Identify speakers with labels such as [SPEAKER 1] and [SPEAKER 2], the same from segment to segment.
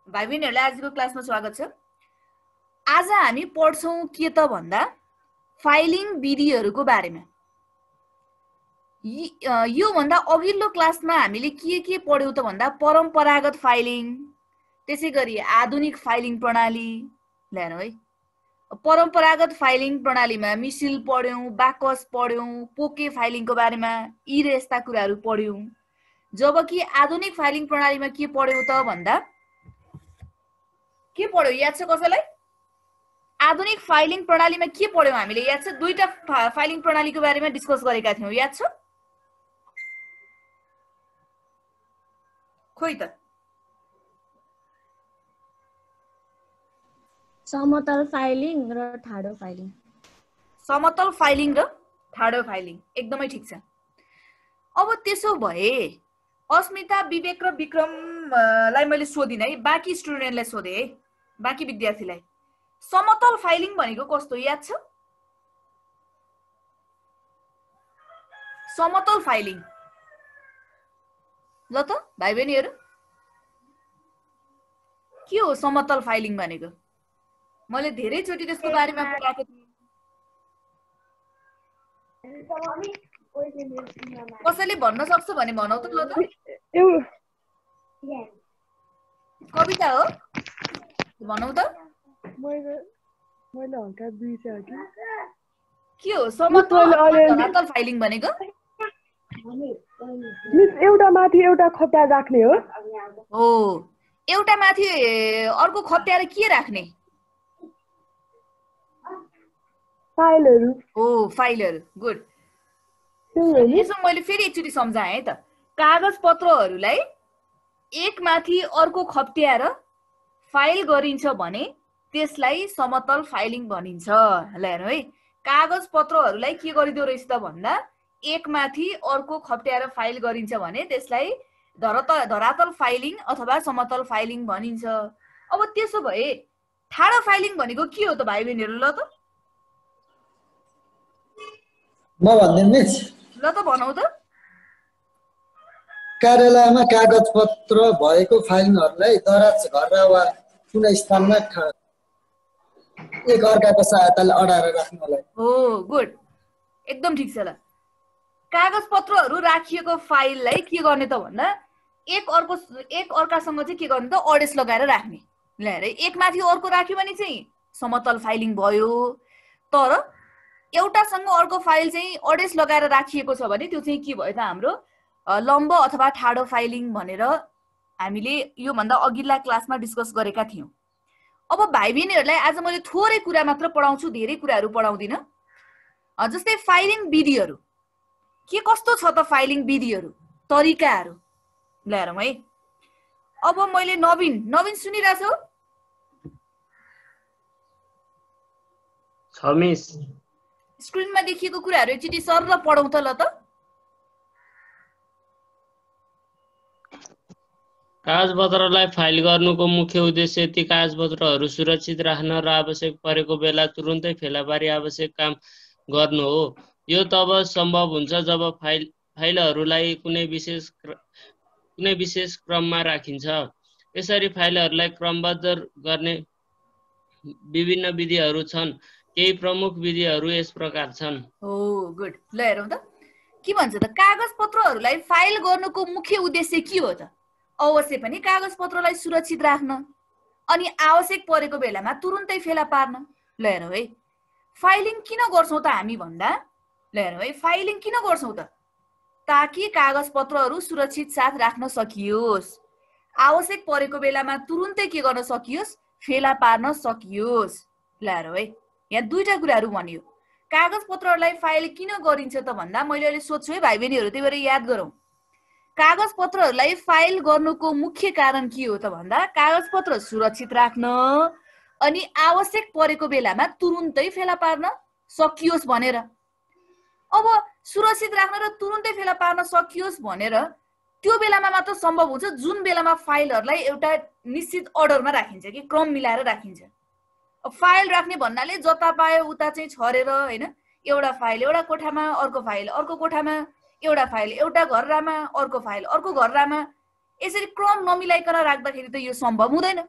[SPEAKER 1] भाइ बहिनीहरुलाई आजको क्लासमा स्वागत छ। आज हामी पढ्छौं के त भन्दा फाइलिङ विधिहरुको बारेमा। यो भन्दा अघिल्लो क्लासमा हामीले के पढ्यौं त भन्दा परम्परागत फाइलिङ, त्यसैगरी आधुनिक फाइलिङ प्रणाली ल्याएर है। परम्परागत फाइलिङ प्रणालीमा मिसिल पढ्यौं, बाकस पढ्यौं, पोके फाइलिङको बारेमा यी र यस्ता कुराहरु पढ्यौं। जबकि आधुनिक फाइलिङ प्रणालीमा के पढ्यौं त भन्दा के पढ्यौं याद छ कसैलाई? आधुनिक फाइलिङ प्रणालीमा के पढ्यौं हामीले याद छ? दुईटा फाइलिङ प्रणालीको बारेमा डिस्कस गरेका थियौं, याद छ? खोइ त।
[SPEAKER 2] समतल फाइलिङ र ठाडो फाइलिङ।
[SPEAKER 1] समतल फाइलिङ र ठाडो फाइलिङ, एकदमै ठीक छ। अब त्यसो भए अस्मिता, विवेक र विक्रमलाई मैले सोधिन है, बाँकी स्टुडेन्टलाई सोधे है, बाँकी विद्यार्थीलाई। समतल फाइलिङ भनेको कस्तो याद छ? समतल फाइलिङ ल त भाइ बहिनीहरु, के हो समतल फाइलिङ भनेको? मैले धेरै चोटी त्यसको बारेमा पढाएको थिएँ। कसैले भन्न सक्छ भने भनौ त ल त। कविता हो भनौ त।
[SPEAKER 3] मैले हल्का बिर्से कि
[SPEAKER 1] के हो समतल धरातल फाइलिङ भनेको?
[SPEAKER 3] मिस एउटा माथि एउटा खट्टा राख्ने हो।
[SPEAKER 1] हो, एउटा माथि अर्को खट्याएर के राख्ने?
[SPEAKER 3] फाइलहरु।
[SPEAKER 1] हो, फाइलहरु। गुड। यसो मैले फेरि एकचोटी सम्झाएँ है त। कागज पत्रहरूलाई एक माथि अर्को खप्ट्याएर फाइल गरिन्छ भने त्यसलाई समतल फाइलिङ भनिन्छ। ल हेर्नु है, कागज पत्रहरूलाई के गरिदो रहेछ त भन्दा एक माथि अर्को खप्ट्याएर फाइल गरिन्छ भने त्यसलाई धरातल फाइलिङ अथवा समतल फाइलिङ भनिन्छ। अब त्यसो भए ठाडो फाइलिङ भनेको के हो त भाइ बहिनीहरु? ल त
[SPEAKER 4] म भन्दिन मिस।
[SPEAKER 1] ल त भनौ त।
[SPEAKER 4] कार्यालयमा कागज पत्र भएको फाइलहरूलाई दराज घर वा कुनै स्थानमा एक अर्काको सहायताले अडाएर राख्नलाई।
[SPEAKER 1] हो, गुड, एकदम ठीक छ। ल कागज पत्रहरू राखिएको फाइललाई के गर्ने त भन्दा एक अर्कासँग चाहिँ के गर्ने त अडेस लगाएर राख्ने। ल हेर, एक माथि अर्को राख्यो भने चाहिँ समतल फाइलिङ भयो। तर एउटासँग अर्को फाइल चाहिँ अडेस लगाएर राखिएको छ भने त्यो चाहिँ के भयो त हाम्रो लम्ब अथवा ठाडो फाइलिङ भनेर हामीले यो भन्दा अघिल्ला क्लासमा डिस्कस गरेका थियौं। अब भाइ बहिनीहरुलाई आज मैले थोरै कुरा मात्र पढाउँछु, धेरै कुराहरु पढाउँदिन। जस्तै फाइलिङ विधिहरु के कस्तो छ त? फाइलिङ विधिहरु, तरिकाहरु ल हेरौँ है। अब मैले नवीन सुनिरहेछौ?
[SPEAKER 5] छ मिस।
[SPEAKER 1] स्क्रिनमा देखिएको कुराहरु एकचोटी सरल पढौं त ल त।
[SPEAKER 5] कागजपत्रलाई फाइल गर्नुको मुख्य उद्देश्य ती कागजपत्रहरू सुरक्षित राख्न र आवश्यक परेको बेला तुरुन्तै फेला पारी आवश्यक काम गर्नु हो। यो तब सम्भव हुन्छ जब फाइलहरूलाई कुनै विशेष क्रममा राखिन्छ। यसरी फाइलहरूलाई क्रमबद्ध गर्ने विभिन्न विधिहरू छन्। केही प्रमुख विधिहरू यस प्रकार छन्।
[SPEAKER 1] हो, गुड। ल हेरौँ त के भन्छ त। कागज पत्रहरूलाई फाइल गर्नुको मुख्य उद्देश्य के हो त? अवश्य पनि कागज पत्रलाई सुरक्षित राख्न अनि आवश्यक परेको बेलामा तुरुन्तै फेला पार्न। ल हेरौँ है, फाइलिङ किन गर्छौं त हामी भन्दा ल हेरौँ है, फाइलिङ किन गर्छौं त? ताकि कागज पत्रहरू सुरक्षित साथ राख्न सकियोस्, आवश्यक परेको बेलामा तुरुन्तै के गर्न सकियोस्, फेला पार्न सकियोस्। ल हेरौँ है, यहाँ दुईटा कुराहरु भनियो। कागज पत्रहरूलाई फाइल किन गरिन्छ त भन्दा मैले अहिले सोध्छु है भाइ बहिनीहरु, त्यही भएर याद गरौँ। कागज पत्रहरूलाई फाइल गर्नुको मुख्य कारण के हो त भन्दा कागज पत्र सुरक्षित राख्न अनि आवश्यक परेको बेलामा तुरुन्तै फेला पार्न सकियोस् भनेर। अब सुरक्षित राख्न र तुरुन्तै फेला पार्न सकियोस् भनेर त्यो बेलामा मात्र सम्भव हुन्छ जुन बेलामा फाइलहरूलाई एउटा निश्चित अर्डरमा राखिन्छ कि क्रम मिलाएर राखिन्छ। फाइल राख्ने भन्नाले जता पायो उता चाहिँ छरेर हैन, एउटा फाइल एउटा कोठामा, अर्को फाइल अर्को कोठामा, एउटा फाइल एउटा घररामा, अर्को फाइल अर्को घररामा, यसरी क्रम नमिलाइकन राख्दाखेरि त यो सम्भव हुँदैन।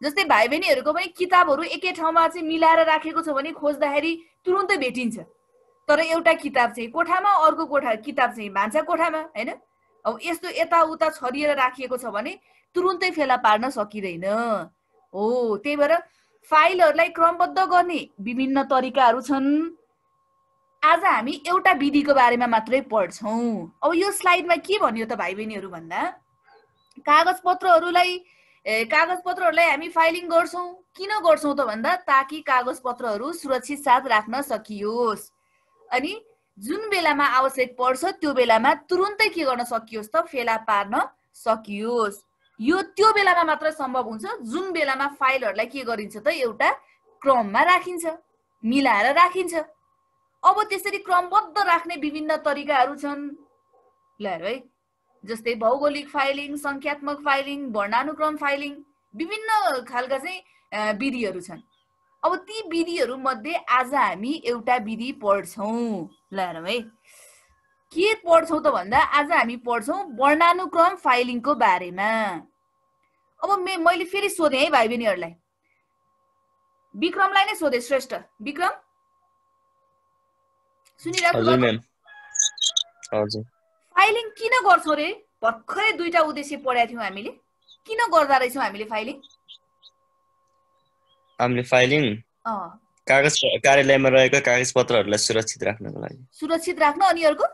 [SPEAKER 1] जस्तै भाइ बहिनीहरूको पनि किताबहरू एकै ठाउँमा चाहिँ मिलाएर राखेको छ भने खोज्दाखेरि तुरुन्तै भेटिन्छ, तर एउटा किताब चाहिँ कोठामा, अर्को किताब चाहिँ भान्सा कोठामा, हैन? अब यस्तो यताउता छरिएर राखिएको छ भने तुरुन्तै फेला पार्न सकिँदैन हो। त्यही भएर फाइलहरूलाई क्रमबद्ध गर्ने विभिन्न तरिकाहरू छन्। आज हामी एउटा विधिको बारेमा मात्रै पढ्छौँ। अब यो स्लाइडमा के भन्यो त भाइ बहिनीहरू भन्दा, कागजपत्रहरूलाई हामी फाइलिङ गर्छौँ। किन गर्छौँ त भन्दा ताकि कागजपत्रहरू सुरक्षित साथ राख्न सकियोस्, अनि जुन बेलामा आवश्यक पर्छ त्यो बेलामा तुरुन्तै के गर्न सकियोस् त फेला पार्न सकियोस्। यो त्यो बेलामा मात्र सम्भव हुन्छ जुन बेलामा फाइलहरूलाई के गरिन्छ त एउटा क्रममा राखिन्छ, मिलाएर राखिन्छ। अब त्यसरी क्रमबद्ध राख्ने विभिन्न तरिकाहरू छन्। ल है, जस्तै भौगोलिक फाइलिङ, संख्यात्मक फाइलिङ, वर्णानुक्रम फाइलिङ, विभिन्न खालका चाहिँ विधिहरू छन्। अब ती विधिहरू मध्ये आज हामी एउटा विधि पढ्छौँ। ल है, के पढ्छौँ त भन्दा आज हामी पढ्छौँ वर्णानुक्रम फाइलिङको बारेमा। अब मैले फेरि सोधेँ है भाइ बहिनीहरूलाई, विक्रमलाई नै सोधेँ। श्रेष्ठ विक्रम सुनिरहेको? फाइलिङ किन गर्छौँ रे? भर्खरै दुईटा उद्देश्य पढाएको थियौँ हामीले। किन गर्दा रहेछौँ हामीले फाइलिङ?
[SPEAKER 6] हामीले फाइलिङ कागज कार्यालयमा रहेको कागजपत्रहरूलाई सुरक्षित राख्नको लागि।
[SPEAKER 1] सुरक्षित राख्न, अनि अर्को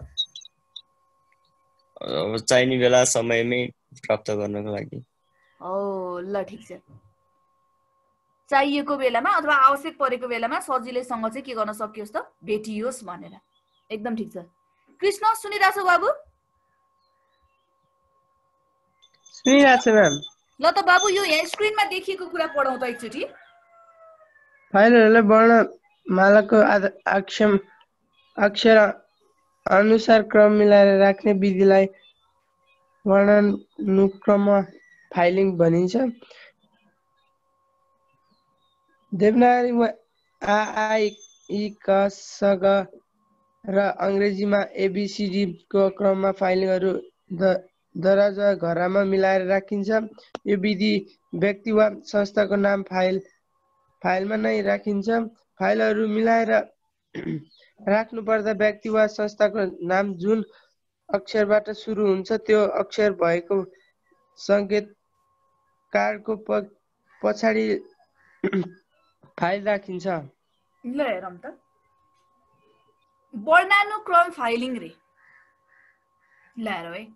[SPEAKER 6] चाहिने बेला समयमै प्राप्त गर्नको लागि।
[SPEAKER 1] ल ठिक छ, चाहिएको बेलामा अथवा आवश्यक परेको बेलामा सजिलैसँग चाहिँ के गर्न सकियोस् त भेटियोस् भनेर। एकदम ठिक छ। कृष्ण सुनिरहेछौ बाबु?
[SPEAKER 7] सुनिरहेछ म्याम।
[SPEAKER 1] ल त बाबु, यो यहाँ स्क्रिनमा देखिएको कुरा पढाउँ त एकचोटि।
[SPEAKER 7] फाइलहरूलाई वर्णमालाको अक्षर अनुसार क्रम मिलाएर राख्ने विधिलाई वर्णानुक्रम फाइलिङ भनिन्छ। देवनागरीमा आ, ई, क, स, ग र अङ्ग्रेजीमा ABCD को क्रममा फाइलिङहरू दराज घरमा मिलाएर राखिन्छ। यो विधि व्यक्ति वा संस्थाको नाम फाइलमा नै राखिन्छ। फाइलहरू मिलाएर राख्नुपर्दा व्यक्ति वा संस्थाको नाम जुन अक्षरबाट सुरु हुन्छ त्यो अक्षर भएको सङ्केत कार्डको पछाडि फाइल राखिन्छ।
[SPEAKER 1] ल हेरौँ त, वर्णानुक्रम फाइलिङ रे। ल हेरौँ है,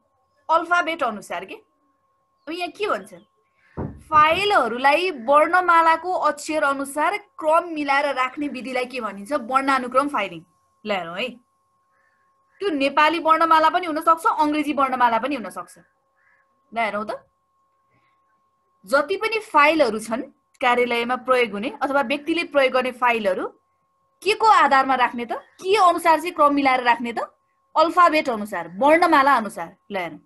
[SPEAKER 1] अल्फाबेट अनुसार के। अब यहाँ के भन्छ, फाइलहरूलाई वर्णमालाको अक्षर अनुसार क्रम मिलाएर राख्ने विधिलाई के भनिन्छ? वर्णानुक्रम फाइलिङ। ल हेरौँ है, त्यो नेपाली वर्णमाला पनि हुन सक्छ, अङ्ग्रेजी वर्णमाला पनि हुन सक्छ। ल हेरौँ त, जति पनि फाइलहरू छन् कार्यालयमा प्रयोग हुने अथवा व्यक्तिले प्रयोग गर्ने फाइलहरू के को आधारमा राख्ने त? के अनुसार चाहिँ क्रम मिलाएर राख्ने त? अल्फाबेट अनुसार, वर्णमाला अनुसार। ल हेरौँ,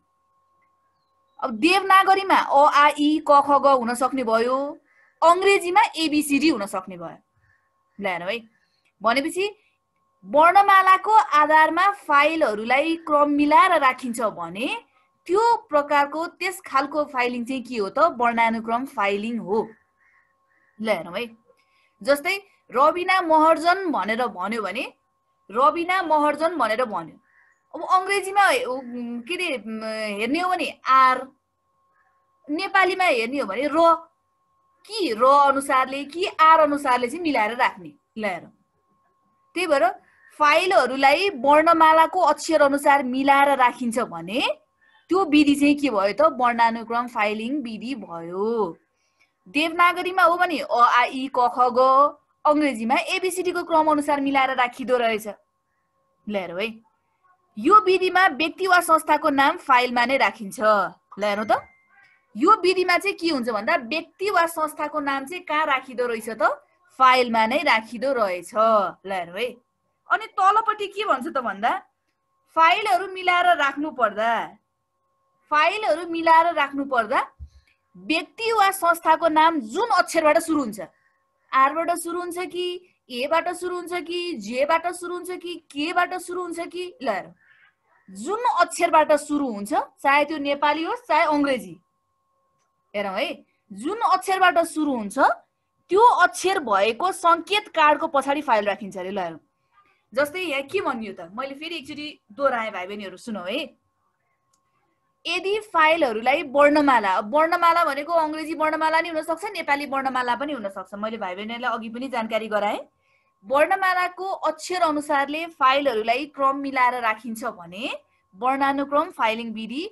[SPEAKER 1] अब देवनागरीमा अ, आ, ई, क, ख, ग हुन सक्ने भयो, अङ्ग्रेजीमा ABCD हुन सक्ने भयो। ल हेरौँ है, भनेपछि वर्णमालाको आधारमा फाइलहरूलाई क्रम मिलाएर राखिन्छ भने त्यो प्रकारको त्यस खालको फाइलिङ चाहिँ के हो त? वर्णानुक्रम फाइलिङ हो। ल हेरौँ है, जस्तै रबिना महर्जन भनेर भन्यो भने रबिना महर्जन भनेर भन्यो। अब अङ्ग्रेजीमा के अरे हेर्ने हो भने आर, नेपालीमा हेर्ने हो भने र, कि र अनुसारले कि आर अनुसारले चाहिँ मिलाएर राख्ने। ल हेरौँ, त्यही भएर फाइलहरूलाई वर्णमालाको अक्षर अनुसार मिलाएर राखिन्छ भने त्यो विधि चाहिँ के भयो त? वर्णानुक्रम फाइलिङ विधि भयो। देवनागरीमा हो भने अ, आ, ई, क, ख, ग, अङ्ग्रेजीमा ABCD को क्रम अनुसार मिलाएर राखिदो रहेछ। ल हेरौँ है, यो विधिमा व्यक्ति वा संस्थाको नाम फाइलमा नै राखिन्छ। ल हेरौँ त, यो विधिमा चाहिँ के हुन्छ भन्दा व्यक्ति वा संस्थाको नाम चाहिँ कहाँ राखिदो रहेछ त? फाइलमा नै राखिदो रहेछ। ल हेरौँ है, अनि तलपट्टि के भन्छ त भन्दा फाइलहरू मिलाएर राख्नु पर्दा व्यक्ति वा संस्थाको नाम जुन अक्षरबाट सुरु हुन्छ, आरबाट सुरु हुन्छ कि एबाट सुरु हुन्छ कि जेबाट सुरु हुन्छ कि केबाट सुरु हुन्छ कि। ल हेरौँ, जुन अक्षरबाट सुरु हुन्छ, चाहे त्यो नेपाली होस् चाहे अंग्रेजी, हेरौँ है, जुन अक्षरबाट सुरु हुन्छ त्यो अक्षर भएको संकेत कार्डको पछाडि फाइल राखिन्छ अरे। ल हेरौँ, जस्तै यहाँ के भनियो त, मैले फेरि एकचोटि दोहोऱ्याएँ भाइ बहिनीहरू सुनौ है। यदि फाइलहरूलाई वर्णमाला, वर्णमाला भनेको अंग्रेजी वर्णमाला नि हुन सक्छ, नेपाली वर्णमाला पनि हुन सक्छ, मैले भाइ बहिनीहरूलाई अघि पनि जानकारी गराएँ। वर्णमालाको अक्षर अनुसारले फाइलहरूलाई क्रम मिलाएर राखिन्छ भने वर्णानुक्रम फाइलिङ विधि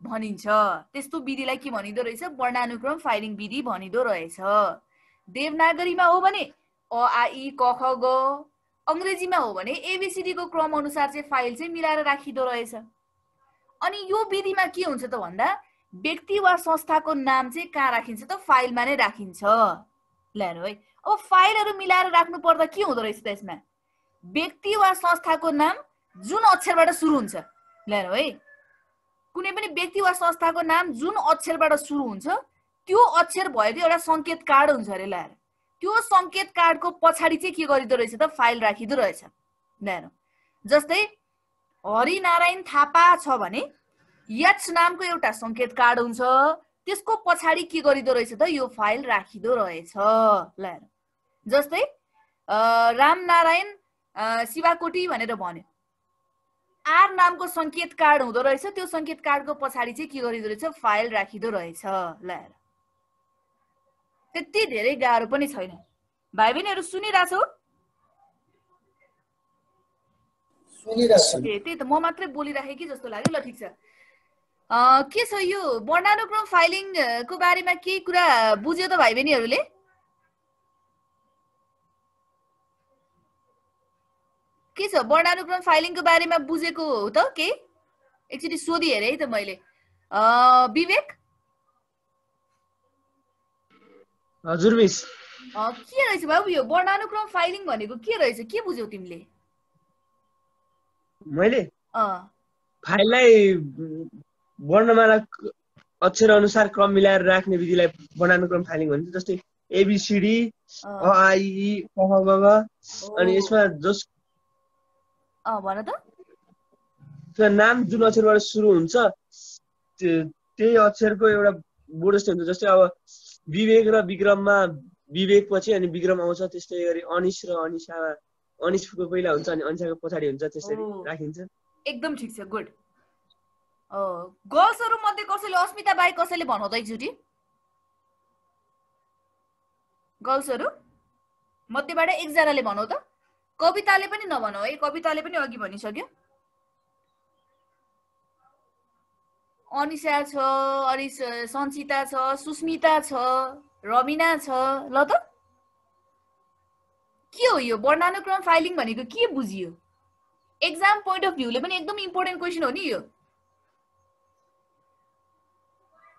[SPEAKER 1] भनिन्छ। त्यस्तो विधिलाई के भनिदो रहेछ? वर्णानुक्रम फाइलिङ विधि भनिदो रहेछ। देवनागरीमा हो भने अ आ इ क ख ग, अंग्रेजीमा हो भने एबीसीडी को क्रम अनुसार चाहिँ फाइल चाहिँ मिलाएर राखिदो रहेछ। अनि यो विधिमा के हुन्छ त भन्दा व्यक्ति वा संस्थाको नाम चाहिँ कहाँ राखिन्छ त? फाइलमा नै राखिन्छ। ल हेर्नु है, अब फाइलहरू मिलाएर राख्नु पर्दा के हुँदो रहेछ त यसमा? व्यक्ति वा संस्थाको नाम जुन अक्षरबाट सुरु हुन्छ, ल हेर्नु है, कुनै पनि व्यक्ति वा संस्थाको नाम जुन अक्षरबाट सुरु हुन्छ त्यो अक्षर भएको एउटा संकेत कार्ड हुन्छ अरे। ल हेर, त्यो संकेत कार्डको पछाडि चाहिँ के गरिदो रहेछ त? फाइल राखिदो रहेछ। ल हेर, जस्तै हरिनारायण थापा छ भने एच नामको एउटा संकेत कार्ड हुन्छ, त्यसको पछाडि के गरिदो रहेछ त? यो फाइल राखिदो रहेछ। ल हेर, जस्तै रामनारायण शिवाकोटी भनेर भन्यो, आर नामको संकेत कार्ड हुँदो रहेछ, त्यो संकेत कार्डको पछाडि चाहिँ के गरिदो रहेछ? फाइल राखिदो रहेछ। ल हेर, त्यति धेरै गाह्रो पनि छैन। भाइ बहिनीहरू सुनिरहेछौ? त्यही त, म मात्रै बोलिराखेँ कि जस्तो लाग्यो। ल ठिक छ, के छ यो वर्णानुक्रम फाइलिङको बारेमा केही कुरा बुझ्यो त भाइ बहिनीहरूले? के छ वर्णानुक्रम फाइलिङको बारेमा बुझेको हो त? के एकचोटि सोधि हेरेँ है त मैले। विवेक?
[SPEAKER 7] हजुर मिस।
[SPEAKER 1] के रहेछ बाबु यो वर्णानुक्रम फाइलिङ भनेको? के रहेछ, के बुझ्यौ तिमीले?
[SPEAKER 7] मैले फाइललाई वर्णमाला अक्षर अनुसार क्रम मिलाएर राख्ने विधिलाई वर्णानुक्रम फाइलिङ भन्छ। जस्तै एबीसीडी अ आ इ क ख ग घ, अनि यसमा जस
[SPEAKER 1] भन त,
[SPEAKER 7] नाम जुन अक्षरबाट सुरु हुन्छ त्यही अक्षरको एउटा बोर्डस्ट हुन्छ। जस्तै अब विवेक र विक्रममा विवेक पछि अनि विक्रम आउँछ, त्यस्तै गरी अनिश र अनिशामा अनिशको पहिला हुन्छ अनि अनिशाको पछाडि हुन्छ, त्यसरी राखिन्छ।
[SPEAKER 1] एकदम ठिक छ, गुड। गर्ल्सहरू मध्ये कसैले, अस्मिता बाई कसैले भनौ त एकचोटि? गर्ल्सहरू मध्येबाट एकजनाले भनौ त। कविताले पनि नभनौ है, कविताले पनि अघि भनिसक्यो। अनिशा छ, अनि सञ्चिता छ, सुस्मिता छ, रमिना छ। ल त, के हो यो वर्णानुक्रम फाइलिङ भनेको? के बुझियो? एक्जाम पोइन्ट अफ भ्यूले पनि एकदम इम्पोर्टेन्ट क्वेसन हो नि यो।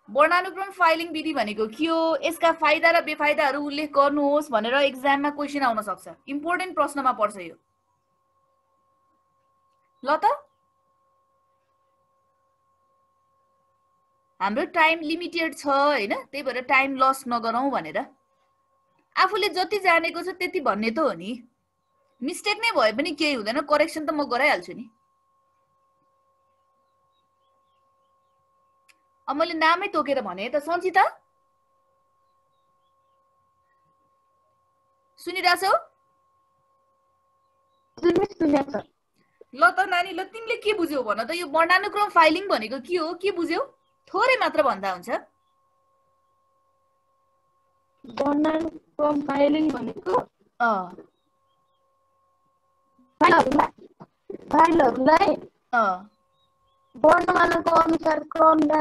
[SPEAKER 1] वर्णानुक्रम फाइलिङ विधि भनेको के हो, यसका फाइदा र बेफाइदाहरू उल्लेख गर्नुहोस् भनेर एक्जाममा क्वेसन आउन सक्छ, इम्पोर्टेन्ट प्रश्नमा पर्छ यो। ल त, हाम्रो टाइम लिमिटेड छ हैन, त्यही भएर टाइम लस नगरौँ भनेर आफूले जति जानेको छ त्यति भन्ने त हो नि। मिस्टेक नै भए पनि केही हुँदैन, करेक्सन त म गराइहाल्छु नि। अब मैले नामै तोकेर भने त, सञ्चिता सुनिरहेछौ? ल त नानी, ल तिमीले के बुझ्यौ भन त? यो वर्णानुक्रम फाइलिङ भनेको के हो, के बुझ्यौ? थोरै मात्र भन्दा हुन्छ।
[SPEAKER 2] वर्णानुक्रम फाइलिङ भनेको फाइलहरूलाई वर्णमालाको अनुसार क्रममा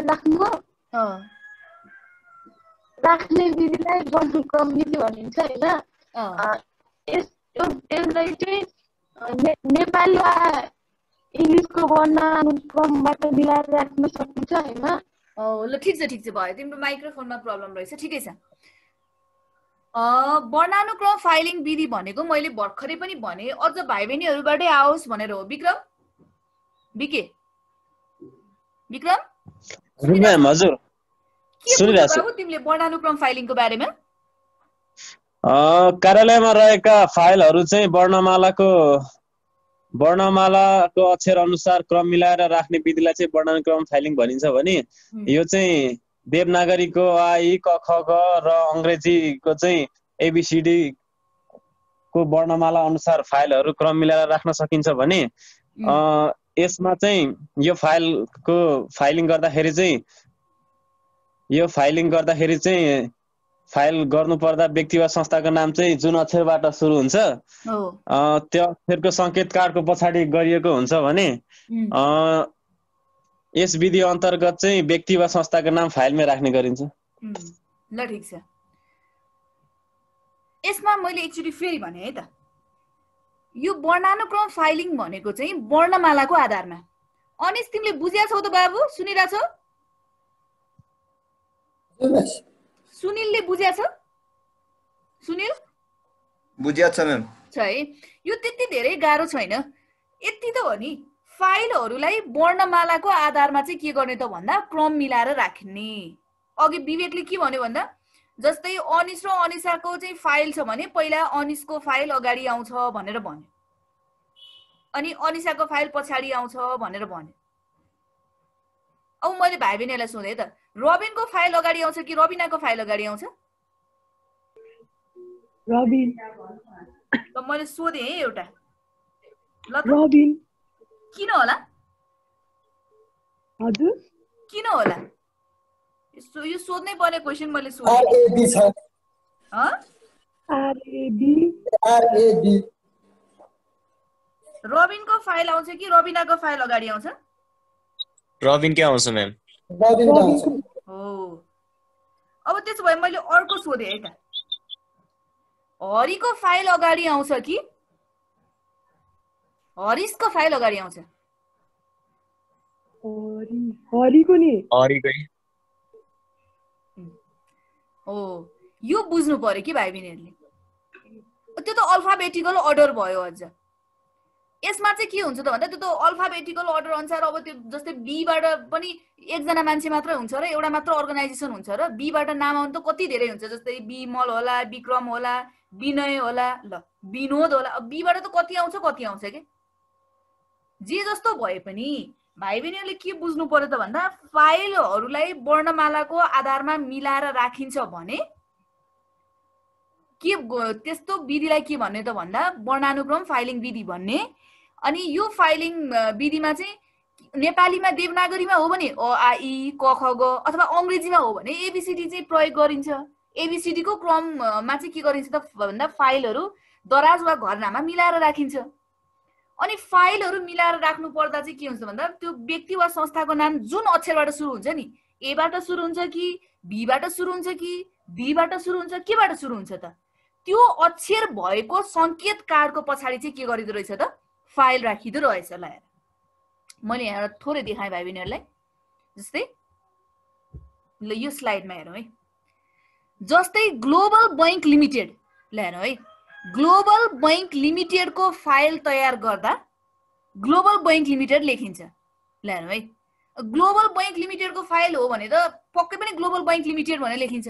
[SPEAKER 2] राख्ने विधिलाई वर्णानुक्रम विधि भनिन्छ हैन। यसलाई चाहिँ नेपाली वा इङ्ग्लिसको वर्णानुक्रमबाट मिलाएर राख्न सकिन्छ हैन।
[SPEAKER 1] ल ठिक छ भयो, तिम्रो माइक्रोफोनमा प्रब्लम रहेछ, ठिकै छ। वर्णानुक्रम फाइलिङ विधि भनेको मैले भर्खरै पनि भने, अझ भाइ बहिनीहरूबाटै आओस् भनेर हो। विक्रम, विक्रम
[SPEAKER 6] हजुर सुनिरहेछु।
[SPEAKER 1] बाबु तिमीले वर्णानुक्रम फाइलिङको बारेमा?
[SPEAKER 6] कार्यालयमा रहेका फाइलहरू चाहिँ वर्णमालाको
[SPEAKER 8] वर्णमालाको अक्षर अनुसार क्रम मिलाएर राख्ने विधिलाई चाहिँ वर्णानुक्रम फाइलिङ भनिन्छ भने यो चाहिँ देवनागरीको आई क ख ग र अङ्ग्रेजीको चाहिँ एबीसीडी को वर्णमाला अनुसार फाइलहरू क्रम मिलाएर राख्न सकिन्छ भने यसमा चाहिँ यो फाइलिङ गर्दाखेरि चाहिँ फाइल गर्नुपर्दा व्यक्ति वा संस्थाको नाम चाहिँ जुन अक्षरबाट सुरु हुन्छ त्यो अक्षरको सङ्केत कार्डको पछाडि गरिएको हुन्छ भने यस विधि अन्तर्गत चाहिँ व्यक्ति वा संस्थाको नाम फाइलमै राख्ने गरिन्छ।
[SPEAKER 1] ल ठीक छ। यसमा मैले एकचोटि फेरि भने है त, यो वर्णानुक्रम फाइलिङ भनेको चाहिँ वर्णमालाको आधारमा। अनिस तिमीले बुझ्या छौ त बाबु? सुनिरा छौ? सुनिलले बुझ्या छ? सुनिल
[SPEAKER 6] बुझ्या छ म्याम।
[SPEAKER 1] छ है, यो त्यति धेरै गाह्रो छैन। यति त हो नि, फाइलहरूलाई वर्णमालाको आधारमा चाहिँ के गर्ने त भन्दा क्रम मिलाएर राख्ने। अघि विवेकले के भन्यो भन्दा जस्तै अनिस र अनिसाको चाहिँ फाइल छ भने पहिला अनिसको फाइल अगाडि आउँछ भनेर भन्यो, अनि अनिसाको फाइल पछाडि आउँछ भनेर भन्यो। अब मैले भाइ बहिनीलाई सोधेँ त, रबिनको फाइल अगाडि आउँछ कि रबिनाको फाइल अगाडि आउँछ?
[SPEAKER 3] रबिन।
[SPEAKER 1] त मैले सोधेँ है एउटा,
[SPEAKER 3] रबिन।
[SPEAKER 1] किन होला?
[SPEAKER 3] हजुर
[SPEAKER 1] किन होला? यो सोध्नै पर्ने क्वेशन मैले सोधेँ। रबिनको फाइल आउँछ कि रबिनाको फाइल अगाडि आउँछ?
[SPEAKER 6] रबिन के आउँछ म्याम?
[SPEAKER 1] हो। अब त्यसो भए मैले अर्को सोधेँ है त, हरिको फाइल अगाडि आउँछ कि हरिसको फाइल अगाडि आउँछ?
[SPEAKER 3] हरिको नि।
[SPEAKER 6] हरिकै
[SPEAKER 1] हो। यो बुझ्नु पर्यो कि भाइ बहिनीहरूले। त्यो त अल्फाबेटिकल अर्डर भयो। अझ यसमा चाहिँ के हुन्छ त भन्दा त्यो त अल्फाबेटिकल अर्डर अनुसार अब त्यो जस्तै बीबाट पनि एकजना मान्छे मात्रै हुन्छ र एउटा मात्र अर्गनाइजेसन हुन्छ र बीबाट नाम आउनु त कति धेरै हुन्छ, जस्तै बिमल होला, विक्रम होला, विनय होला, ल विनोद होला। अब बीबाट त कति आउँछ के? जे जस्तो भए पनि भाइ बहिनीहरूले के बुझ्नु पर्यो त भन्दा फाइलहरूलाई वर्णमालाको आधारमा मिलाएर राखिन्छ भने के त्यस्तो विधिलाई के भन्ने त भन्दा वर्णानुक्रम फाइलिङ विधि भन्ने। अनि यो फाइलिङ विधिमा चाहिँ नेपालीमा देवनागरीमा हो भने अ आ इ क ख ग अथवा अङ्ग्रेजीमा हो भने एबीसीडी चाहिँ प्रयोग गरिन्छ। एबीसीडी को क्रममा चाहिँ के गरिन्छ त भन्दा फाइलहरू दराज वा घरनामा मिलाएर राखिन्छ। अनि फाइलहरू मिलाएर राख्नु पर्दा चाहिँ के हुन्छ भन्दा त्यो व्यक्ति वा संस्थाको नाम जुन अक्षरबाट सुरु हुन्छ नि, एबाट सुरु हुन्छ कि बीबाट सुरु हुन्छ कि डीबाट सुरु हुन्छ, केबाट सुरु हुन्छ त, त्यो अक्षर भएको संकेत कार्डको पछाडि चाहिँ के गरिदो रहेछ त फाइल राखिदो रहेछ। ल हेर, मैले यहाँ थोरै देखाएँ भाइ बहिनीहरूलाई। जस्तै ल यो स्लाइडमा हेरौँ है, जस्तै ग्लोबल बैंक लिमिटेड। ल हेरौँ है, ग्लोबल बैंक लिमिटेडको फाइल तयार गर्दा ग्लोबल बैंक लिमिटेड लेखिन्छ। ल हेरौँ है, ग्लोबल बैंक लिमिटेडको फाइल हो भने त पक्कै पनि ग्लोबल बैंक लिमिटेड भनेर लेखिन्छ।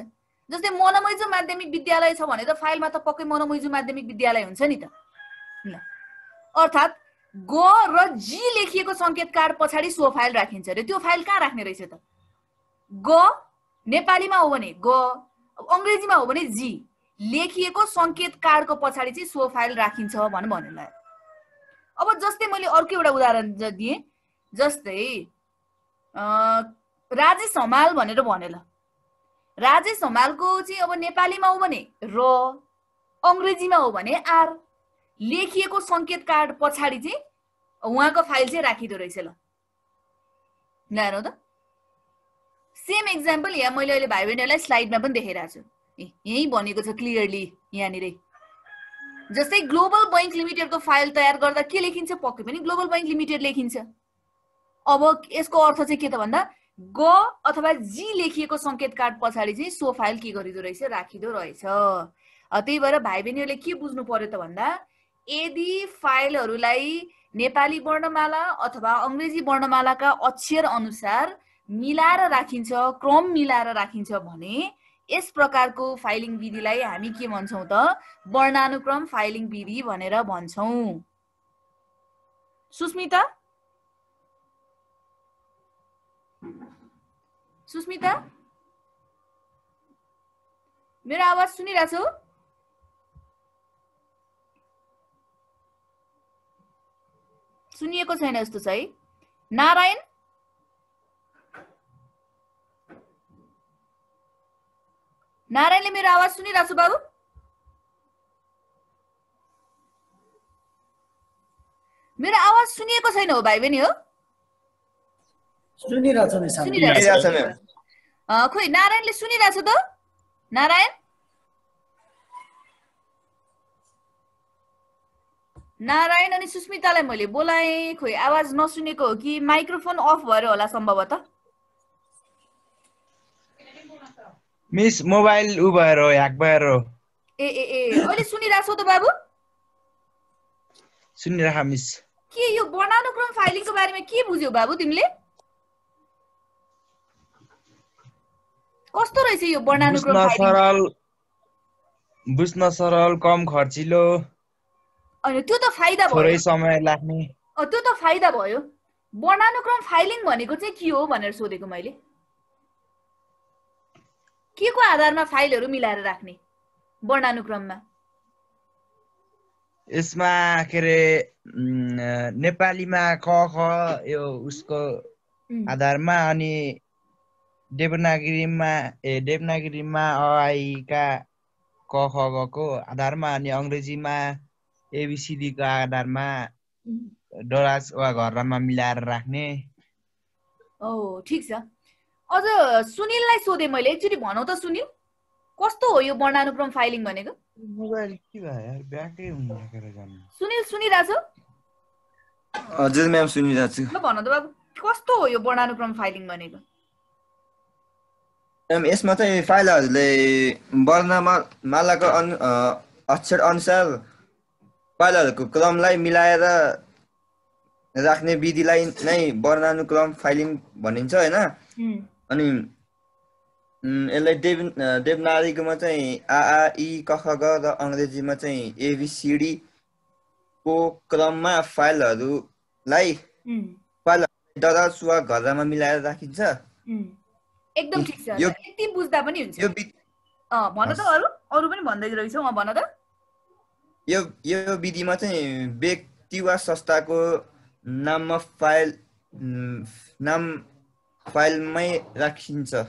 [SPEAKER 1] जस्तै मनोमैजु माध्यमिक विद्यालय छ भने त फाइलमा त पक्कै मनोमैजु माध्यमिक विद्यालय हुन्छ नि त। ल अर्थात् ग र जी लेखिएको संकेत कार्ड पछाडि सो फाइल राखिन्छ रे। त्यो फाइल कहाँ राख्ने रहेछ त? ग नेपालीमा हो भने ग, अङ्ग्रेजीमा हो भने जी लेखिएको संकेत कार्डको पछाडि चाहिँ सो फाइल राखिन्छ भन्नु। ल अब जस्तै मैले अर्को एउटा उदाहरण दिएँ, जस्तै राजेश हमाल भनेर भन्यो। ल राजेश हमालको चाहिँ अब नेपालीमा हो भने र, अङ्ग्रेजीमा हो भने आर लेखिएको संकेत कार्ड पछाडि चाहिँ उहाँको फाइल चाहिँ राखिदो रहेछ। ल हेरौँ त, सेम एक्जाम्पल यहाँ मैले अहिले भाइ बहिनीहरूलाई स्लाइडमा पनि देखाइरहेको छु। यही भनेको छ क्लियरली यहाँनिर। जस्तै ग्लोबल बैंक लिमिटेडको फाइल तयार गर्दा के लेखिन्छ? पक्कै पनि ग्लोबल बैंक लिमिटेड लेखिन्छ। अब यसको अर्थ चाहिँ के त भन्दा ग अथवा जी लेखिएको संकेत कार्ड पछाडि चाहिँ सो फाइल के गरिदो रहेछ? राखिदो रहेछ। त्यही भएर भाइ बहिनीहरूले के बुझ्नु पर्यो त भन्दा यदि फाइलहरूलाई नेपाली वर्णमाला अथवा अङ्ग्रेजी वर्णमालाका अक्षर अनुसार मिलाएर राखिन्छ, क्रम मिलाएर राखिन्छ भने यस प्रकारको फाइलिङ विधिलाई हामी के भन्छौँ त? वर्णानुक्रम फाइलिङ विधि भनेर भन्छौँ। सुस्मिता सुस्मिता मेरो आवाज सुनिरहेको छौ? सुनिएको छैन जस्तो छ है। नारायण नारायणले मेरो आवाज सुनिरहेको छ बाबु? मेरो आवाज सुनिएको छैन हो भाइ बहिनी? हो
[SPEAKER 4] सुनिरहेछ नि सानो।
[SPEAKER 6] सुनिरहेछ म्याम।
[SPEAKER 1] खोइ नारायणले सुनिरहेछ त? नारायण नारायण अनि सुस्मितालाई मैले बोलाएँ, खोइ आवाज नसुनेको हो कि माइक्रोफोन अफ भएर होला सम्भवतः।
[SPEAKER 9] मिस मोबाइल उ भएर हो, ह्याक भएर हो।
[SPEAKER 1] ए ए ए अहिले सुनिरहेछौ त बाबु?
[SPEAKER 9] सुनिराख मिस।
[SPEAKER 1] के यो वर्णानुक्रम फाइलिङको बारेमा के बुझ्यौ बाबु तिमीले? कस्तो रहेछ यो वर्णानुक्रम फाइलिङ?
[SPEAKER 9] बुझ्न सरल, कम खर्चिलो।
[SPEAKER 1] अनि त्यो त फाइदा भयो।
[SPEAKER 9] थोरै समय लाग्ने।
[SPEAKER 1] त्यो त फाइदा भयो। वर्णानुक्रम फाइलिङ भनेको चाहिँ के हो भनेर सोधेको मैले। के को आधारमा फाइलहरू मिलाएर राख्ने वर्णानुक्रममा?
[SPEAKER 9] यसमा के रे नेपालीमा क ख यो उसको आधारमा अनि देवनागरीमा अ आई का क ख ग को आधारमा अनि अंग्रेजीमा एबीसीडी को आधारमा डराज वा घरमा मिलाएर राख्ने।
[SPEAKER 1] ओ ठीक छ। अझ सुनिललाई सोधे मैले, एकचोटि भनौ त सुनिल, कस्तो हो यो वर्णानुक्रम फाइलिङ भनेको?
[SPEAKER 9] मोबाइल के भयो यार, ब्याकै हुन सकेर जानु।
[SPEAKER 1] सुनिल सुनिरहेछौ?
[SPEAKER 6] हजुर म्याम सुनिरहेछु।
[SPEAKER 1] ल भन त बाबु, कस्तो हो यो वर्णानुक्रम फाइलिङ भनेको?
[SPEAKER 6] म्याम यसमा चाहिँ फाइलहरूले वर्णमालाको अक्षर अनुसार फाइलहरूको क्रमलाई मिलाएर राख्ने विधिलाई नै वर्णानुक्रम फाइलिङ भनिन्छ हैन। अनि यसलाई देवनागरीमा चाहिँ आ इ क ख ग र अंग्रेजीमा चाहिँ एबीसीडी को क्रममा फाइलहरूलाई डराज वा घरमा मिलाएर राखिन्छ।
[SPEAKER 1] एकदम ठीक छ। यति बुझ्दा पनि हुन्छ। भन त अरु पनि भन्दै रहेछौ, भन त।
[SPEAKER 6] यो विधिमा चाहिँ व्यक्ति वा संस्थाको नाम फाइलमै राखिन्छ।